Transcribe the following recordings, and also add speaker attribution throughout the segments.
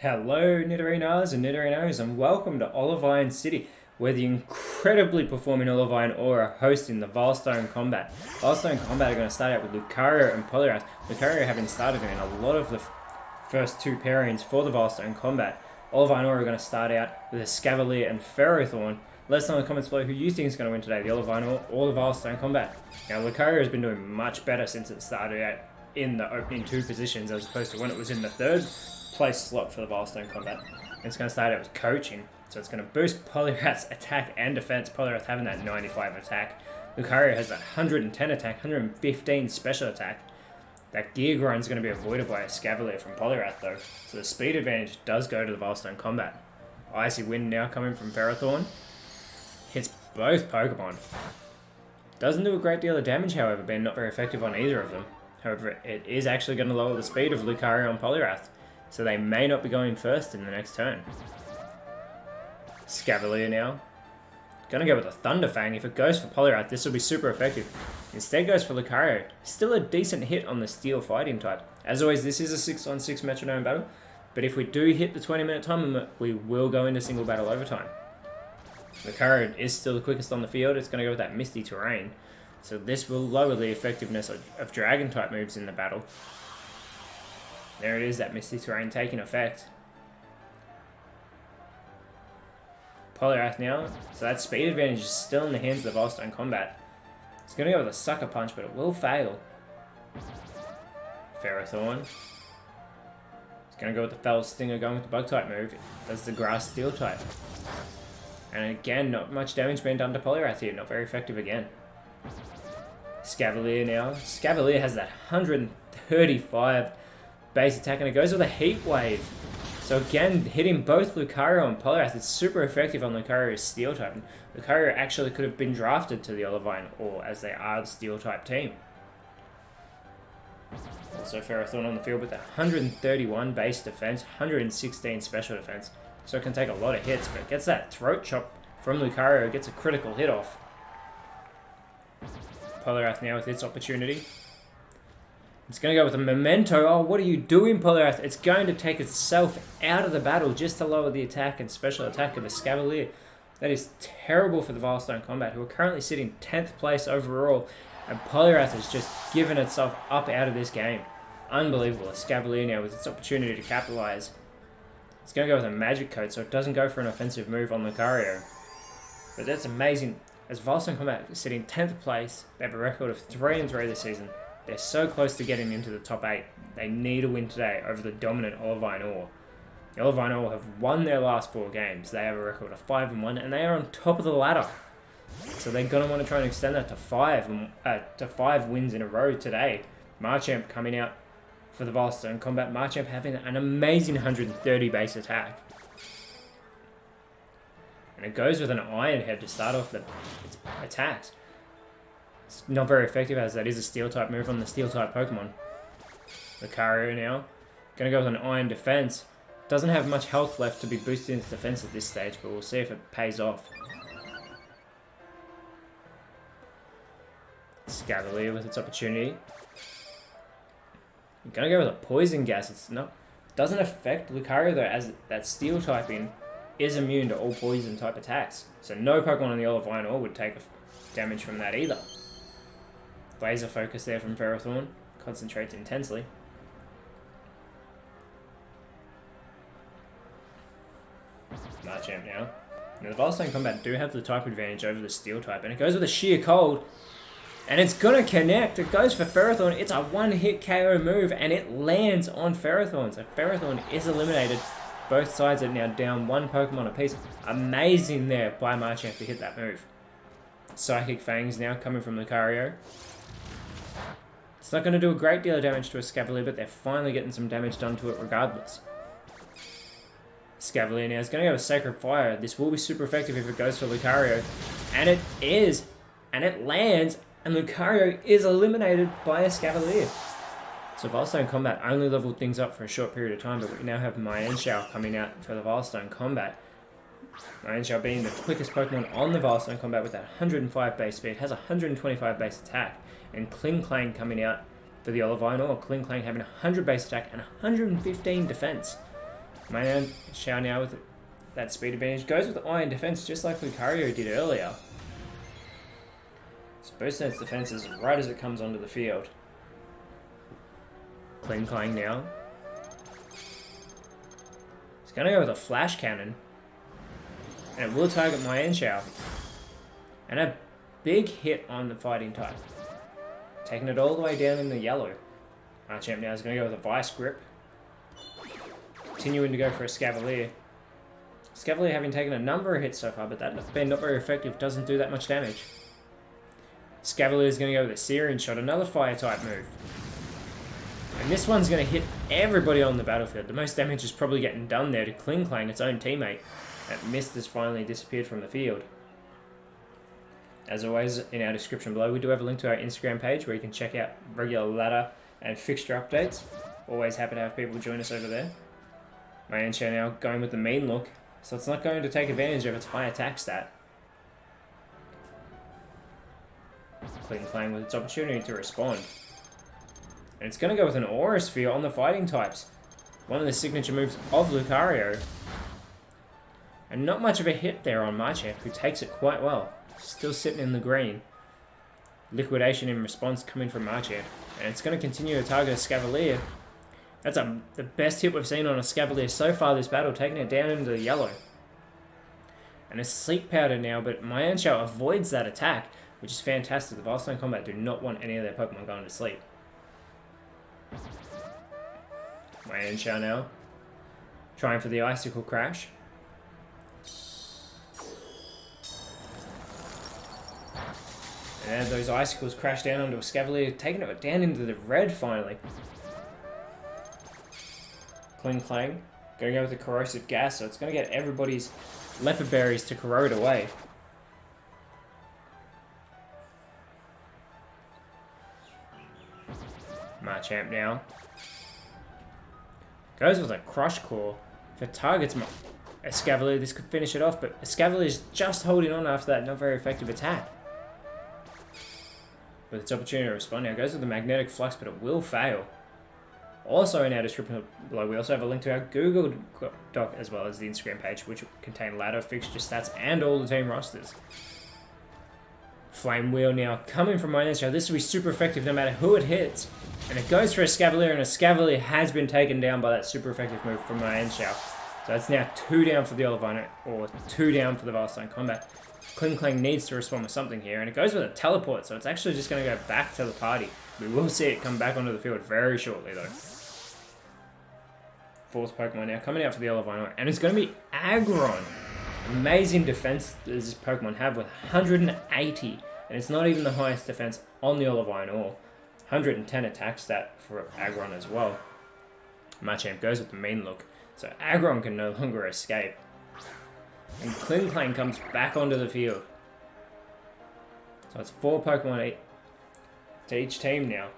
Speaker 1: Hello Nidorinas and Nidorinos, and welcome to Olivine City, where the incredibly performing Olivine are hosting the Veilstone combat. Veilstone combat are going to start out with Lucario and Poliwrath. Lucario having started in a lot of the first two pairings for the Veilstone combat. Olivine are going to start out with a Scavalier and Ferrothorn. Let us know in the comments below who you think is going to win today, the Olivine or the Veilstone combat. Now Lucario has been doing much better since it started out in the opening two positions as opposed to when it was in the third place slot for the Veilstone combat. And it's going to start out with coaching, so it's going to boost Poliwrath's attack and defense. Poliwrath having that 95 attack. Lucario has that 110 attack, 115 special attack. That gear grind is going to be avoided by a Scavalier from Poliwrath though, so the speed advantage does go to the Veilstone combat. Icy Wind now coming from Ferrothorn. Hits both Pokemon. Doesn't do a great deal of damage, however, being not very effective on either of them. However, it is actually going to lower the speed of Lucario and Poliwrath, so they may not be going first in the next turn. Scavalier now. Gonna go with a Thunder Fang. If it goes for Poliwrath, this will be super effective. Instead goes for Lucario. Still a decent hit on the Steel Fighting type. As always, this is a 6-on-6 Metronome battle, but if we do hit the 20-minute time limit, we will go into single battle overtime. Lucario is still the quickest on the field. It's going to go with that Misty Terrain, so this will lower the effectiveness of Dragon type moves in the battle. There it is, that Misty Terrain taking effect. Poliwrath now, so that speed advantage is still in the hands of the Veilstone combat. It's going to go with a Sucker Punch, but it will fail. Ferrothorn. It's going to go with the Fell Stinger, going with the Bug type move. It does the Grass Steel type. And again, not much damage being done to Poliwrath here, not very effective again. Scavalier now. Scavalier has that 135 base attack, and it goes with a Heat Wave. So again, hitting both Lucario and Poliwrath is super effective on Lucario's Steel type. And Lucario actually could have been drafted to the Olivine, or as they are the Steel type team. Also Ferrothorn on the field with a 131 base defense, 116 special defense. So it can take a lot of hits, but it gets that Throat Chop from Lucario, gets a critical hit off. Poliwrath now with its opportunity. It's going to go with a Memento. Oh, what are you doing, Poliwrath? It's going to take itself out of the battle just to lower the attack and special attack of a Scavalier. That is terrible for the Veilstone combat, who are currently sitting 10th place overall, and Poliwrath has just given itself up out of this game. Unbelievable. A Scavalier now with its opportunity to capitalize. It's going to go with a Magic Coat, so it doesn't go for an offensive move on Lucario. But that's amazing. As Veilstone combat is sitting 10th place, they have a record of 3-3 this season. They're so close to getting into the top 8. They need a win today over the dominant Olivine Or. The Olivine Or have won their last 4 games. They have a record of 5-1, and they are on top of the ladder. So they're going to want to try and extend that to 5 wins in a row today. Marchamp coming out for the Veilstone combat. Marchamp having an amazing 130 base attack. And it goes with an Iron Head to start off its attacks. It's not very effective as that is a Steel type move on the Steel type Pokemon. Lucario now. Going to go with an Iron Defense. Doesn't have much health left to be boosting its defense at this stage, but we'll see if it pays off. Scavalier with its opportunity. I'm going to go with a Poison Gas. It's not, doesn't affect Lucario though, as that Steel typing is immune to all poison type attacks. So no Pokemon in the Olivine Or would take damage from that either. Laser Focus there from Ferrothorn. Concentrates intensely. Marchamp now. Now the Veilstone combat do have the type advantage over the Steel type, and it goes with a Sheer Cold. And it's going to connect. It goes for Ferrothorn. It's a one-hit KO move, and it lands on Ferrothorn. So Ferrothorn is eliminated. Both sides are now down 1 Pokemon apiece. Amazing there by Marchamp to hit that move. Psychic Fangs now coming from Lucario. It's not going to do a great deal of damage to a Scavalier, but they're finally getting some damage done to it regardless. Scavalier now is going to go with Sacred Fire. This will be super effective if it goes for Lucario. And it is. And it lands. And Lucario is eliminated by a Scavalier. So Veilstone combat only leveled things up for a short period of time, but we now have Mienshao coming out for the Veilstone combat. Mienshao being the quickest Pokemon on the Veilstone combat with that 105 base speed, has 125 base attack. And Klinklang coming out for the Olivine Or. Klinklang having 100 base attack and 115 defense. My Xiao now with that speed advantage goes with Iron Defense just like Lucario did earlier. So boosting its defenses right as it comes onto the field. Kling Klang now. It's going to go with a Flash Cannon. And it will target my Xiao. And a big hit on the fighting type. Taking it all the way down in the yellow. Machamp now is going to go with a Vice Grip. Continuing to go for a Scavalier. Scavalier having taken a number of hits so far, but that being not very effective, doesn't do that much damage. Scavalier is going to go with a Searing Shot, another fire type move. And this one's going to hit everybody on the battlefield. The most damage is probably getting done there to Kling Klang, its own teammate. That mist has finally disappeared from the field. As always, in our description below, we do have a link to our Instagram page where you can check out regular ladder and fixture updates. Always happy to have people join us over there. My Xiao now going with the mean look, so it's not going to take advantage of its high attack stat. Kling Klang with its opportunity to respond. And it's going to go with an Aura Sphere on the fighting types. One of the signature moves of Lucario. And not much of a hit there on Machamp, who takes it quite well. Still sitting in the green. Liquidation in response coming from Machamp. And it's going to continue to target a Scavalier. That's the best hit we've seen on a Scavalier so far this battle, taking it down into the yellow. And a Sleep Powder now, but my Xiao avoids that attack, which is fantastic. The Veilstone Combat do not want any of their Pokemon going to sleep. My Xiao now, trying for the Icicle Crash. And those Icicles crash down onto a Scavalier, taking it down into the red finally. Kling Klang, going to go with the Corrosive Gas, so it's going to get everybody's Leopard Berries to corrode away. Machamp now. Goes with a Crush Claw. If it targets a Scavalier, this could finish it off, but a Scavalier is just holding on after that not very effective attack. With its opportunity to respond now, it goes with the Magnetic Flux, but it will fail. Also in our description below, we also have a link to our Google Doc as well as the Instagram page, which will contain ladder, fixture stats, and all the team rosters. Flame Wheel now coming from my Xiao. This will be super effective no matter who it hits. And it goes for a Scavalier, and a Scavalier has been taken down by that super effective move from my Xiao. So it's now 2 down for the Olivine, or 2 down for the Veilstone Combat. Kling Klang needs to respond with something here, and it goes with a Teleport, so it's actually just going to go back to the party. We will see it come back onto the field very shortly, though. Fourth Pokemon now coming out for the Olivine, and it's going to be Aggron. Amazing defense does this Pokemon have with 180, and it's not even the highest defense on the Olivine or 110 attack stat for Aggron as well. Machamp goes with the mean look, so Aggron can no longer escape. And Kling Klang comes back onto the field. So it's 4 Pokemon to each team now.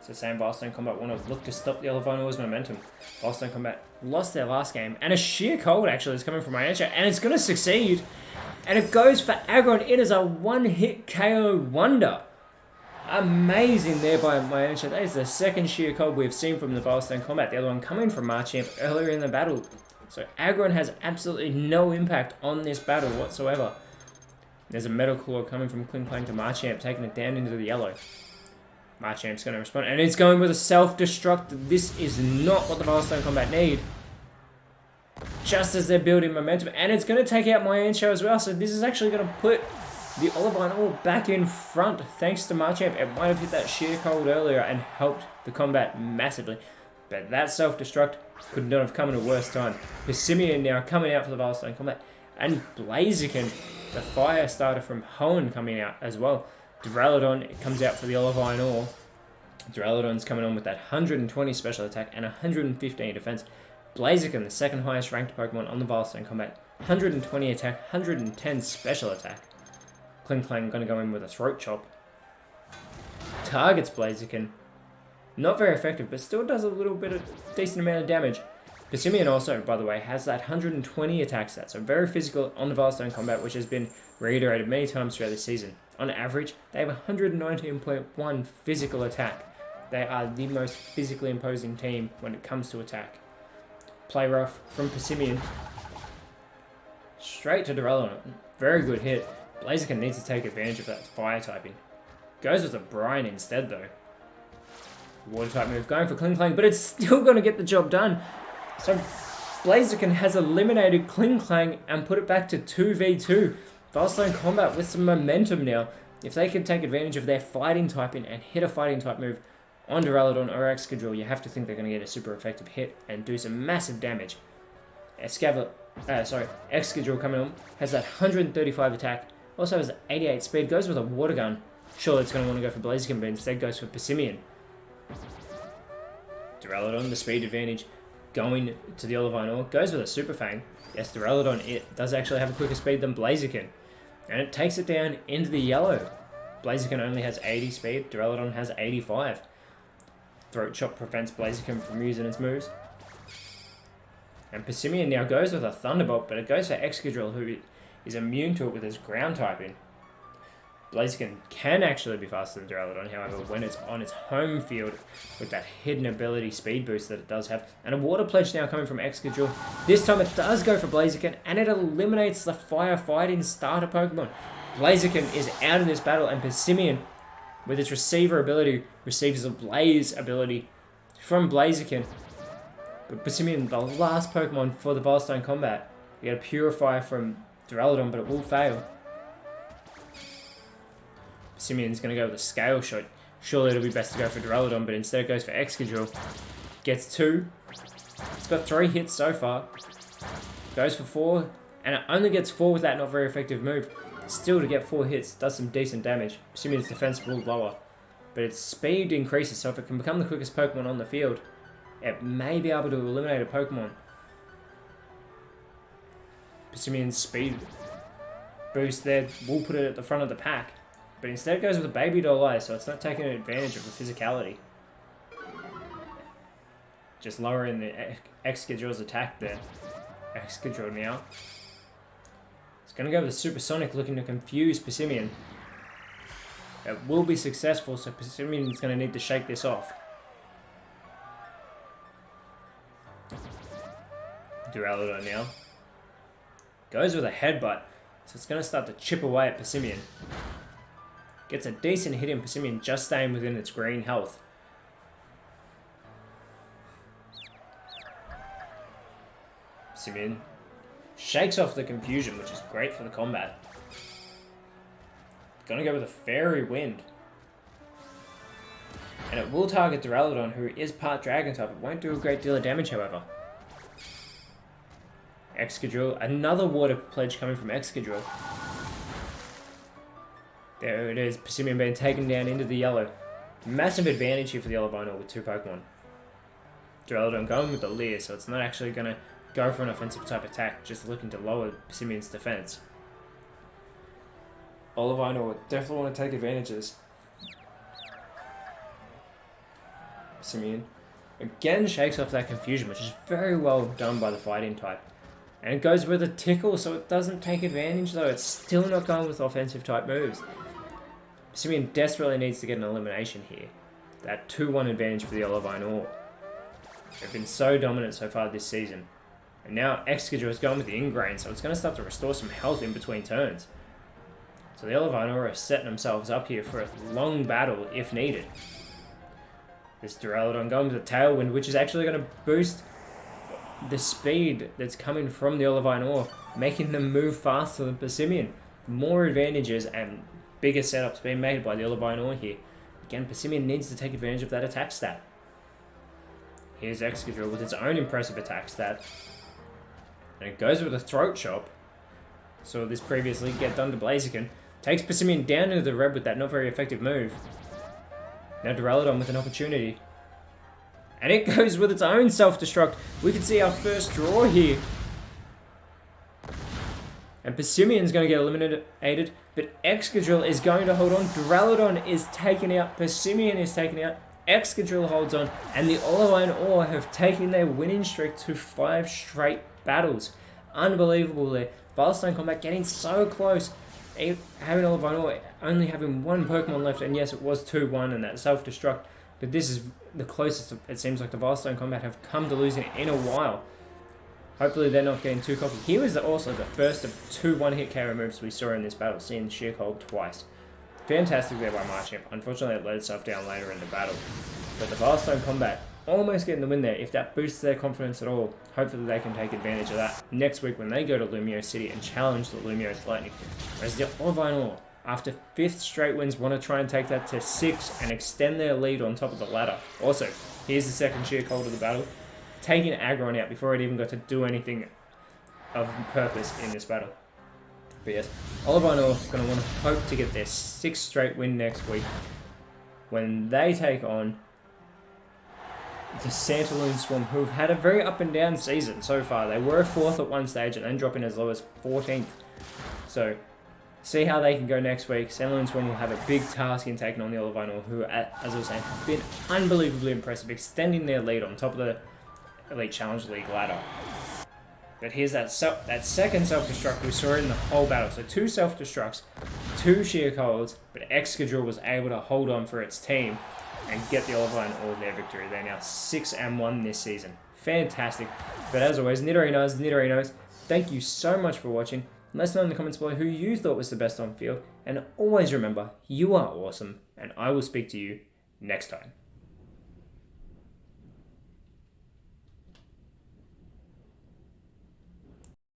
Speaker 1: So same Veilstone Combat want to look to stop the Olivine's momentum. Veilstone Combat lost their last game. And a Sheer Cold actually is coming from my Xiao. And it's going to succeed. And it goes for Aggron. It is a one-hit KO wonder. Amazing there by my Xiao. That is the second Sheer Cold we've seen from the Veilstone Combat. The other one coming from Machamp earlier in the battle. So Aggron has absolutely no impact on this battle whatsoever. There's a Metal Claw coming from Kling Klang to Machamp, taking it down into the yellow. Machamp's going to respond, and it's going with a Self-Destruct. This is not what the Veilstone Combat need. Just as they're building momentum, and it's going to take out my Xiao as well, so this is actually going to put the Olivine all back in front, thanks to Machamp. It might have hit that Sheer Cold earlier and helped the combat massively. But that Self-Destruct could not have come at a worse time. Persimmon now coming out for the Veilstone Combat. And Blaziken, the fire starter from Hoenn, coming out as well. Duraludon comes out for the Olivine Ore. Duraludon's coming on with that 120 special attack and 115 defense. Blaziken, the second highest ranked Pokemon on the Veilstone Combat. 120 attack, 110 special attack. Kling Klang going to go in with a Throat Chop. Targets Blaziken. Not very effective, but still does a little bit of decent amount of damage. Persimmon also, by the way, has that 120 attack stat, so very physical on the Veilstone Combat, which has been reiterated many times throughout the season. On average, they have 119.1 physical attack. They are the most physically imposing team when it comes to attack. play rough from Persimmon. Straight to Duraludon. Very good hit. Blaziken needs to take advantage of that fire typing. Goes with a Brine instead though. Water type move going for Kling Clang, but it's still going to get the job done. So Blaziken has eliminated Kling Clang and put it back to 2v2. Veilstone Combat with some momentum now. If they can take advantage of their fighting typing and hit a fighting type move on Duraludon or Excadrill, you have to think they're going to get a super effective hit and do some massive damage. Excadrill coming on, has that 135 attack, also has 88 speed, goes with a Water Gun. Surely it's going to want to go for Blaziken, but instead goes for Persimmon. Duraludon, the speed advantage, going to the Olivine Ore, goes with a Super Fang. Yes, Duraludon, it does actually have a quicker speed than Blaziken. And it takes it down into the yellow. Blaziken only has 80 speed, Duraludon has 85. Throat Chop prevents Blaziken from using its moves. And Persimmon now goes with a Thunderbolt, but it goes for Excadrill, who is immune to it with his ground typing. Blaziken can actually be faster than Duraludon, however, when it's on its home field with that hidden ability speed boost that it does have. And a Water Pledge now coming from Excadrill. This time it does go for Blaziken, and it eliminates the fire fighting starter Pokemon. Blaziken is out of this battle, and Persimmon, with its receiver ability, receives a Blaze ability from Blaziken. But Persimmon, the last Pokemon for the Veilstone combat. You get a Purify from Duraludon, but it will fail. Persimmon's going to go with a Scale Shot. Surely it'll be best to go for Duraludon, but instead it goes for Excadrill. Gets 2. It's got 3 hits so far. Goes for 4, and it only gets 4 with that not very effective move. Still, to get 4 hits, does some decent damage. Persimmon's defense will lower, but its speed increases, so if it can become the quickest Pokemon on the field, it may be able to eliminate a Pokemon. Persimmon's speed boost there will put it at the front of the pack. But instead it goes with a Baby Doll Eye, so it's not taking advantage of the physicality. Just lowering the Excadrill's attack there. Excadrill now. It's going to go with a Supersonic, looking to confuse Persimmon. It will be successful, so Persimmon's going to need to shake this off. Duraludon now. Goes with a Headbutt, so it's going to start to chip away at Persimmon. Gets a decent hit in Persimmon, just staying within its green health. Persimmon shakes off the confusion, which is great for the combat. Gonna go with a Fairy Wind. And it will target Duraludon, who is part Dragon type. It won't do a great deal of damage, however. Excadrill, another Water Pledge coming from Excadrill. There it is, Persimmon being taken down into the yellow. Massive advantage here for the Olivine with 2 Pokemon. Duraludon going with the Leer, so it's not actually going to go for an offensive type attack, just looking to lower Persimmon's defense. Olivine would definitely want to take advantage of this. Persimmon again shakes off that confusion, which is very well done by the fighting type. And it goes with a Tickle, so it doesn't take advantage, though. It's still not going with offensive type moves. Persimmon desperately needs to get an elimination here. That 2-1 advantage for the Olivine Ore. They've been so dominant so far this season. And now Excadrill is going with the Ingrain, so it's going to start to restore some health in between turns. So the Olivine Ore are setting themselves up here for a long battle if needed. This Duraludon going with the Tailwind, which is actually going to boost the speed that's coming from the Olivine Ore, making them move faster than Persimmon. More advantages and bigger setups being made by the Olivine Ore here. Again, Persimmon needs to take advantage of that attack stat. Here's Excadrill with its own impressive attack stat. And it goes with a Throat Chop. Saw this previously get done to Blaziken. Takes Persimmon down into the red with that not very effective move. Now Duraludon with an opportunity. And it goes with its own self-destruct. We can see our first draw here. And Persimmon's going to get eliminated, but Excadrill is going to hold on. Duraludon is taken out, Persimmon is taken out, Excadrill holds on, and the Olivine Ore have taken their winning streak to 5 straight battles. Unbelievable there. Veilstone combat getting so close. Having Olivine Ore only having 1 Pokemon left, and yes, it was 2-1 and that self-destruct, but this is the closest it seems like the Veilstone combat have come to losing in a while. Hopefully they're not getting too cocky. He was also the first of 2 one-hit KO moves we saw in this battle, seeing Sheer Cold twice. Fantastic there by Marchimp. Unfortunately, it let itself down later in the battle. But the Veilstone combat almost getting the win there. If that boosts their confidence at all, hopefully they can take advantage of that next week when they go to Lumio City and challenge the Lumio Lightning. Whereas the Olivine, after 5th straight wins, want to try and take that to 6 and extend their lead on top of the ladder. Also, here's the second Sheer Cold of the battle, taking Aggron out before it even got to do anything of purpose in this battle. But yes, Olivine is going to want to hope to get their 6th straight win next week when they take on the Santaloon Swarm, who've had a very up and down season so far. They were 4th at one stage and then dropping as low as 14th. So, see how they can go next week. Santaloon Swarm will have a big task in taking on the Olivine, who, as I was saying, have been unbelievably impressive, extending their lead on top of the Elite Challenge League ladder. But here's that second self-destruct we saw in the whole battle. So 2 self-destructs, 2 Sheer Colds, but Excadrill was able to hold on for its team and get the Olivine all their victory. They're now 6-1 this season. Fantastic. But as always, Nidorinos, thank you so much for watching. Let us know in the comments below who you thought was the best on field. And always remember, you are awesome, and I will speak to you next time.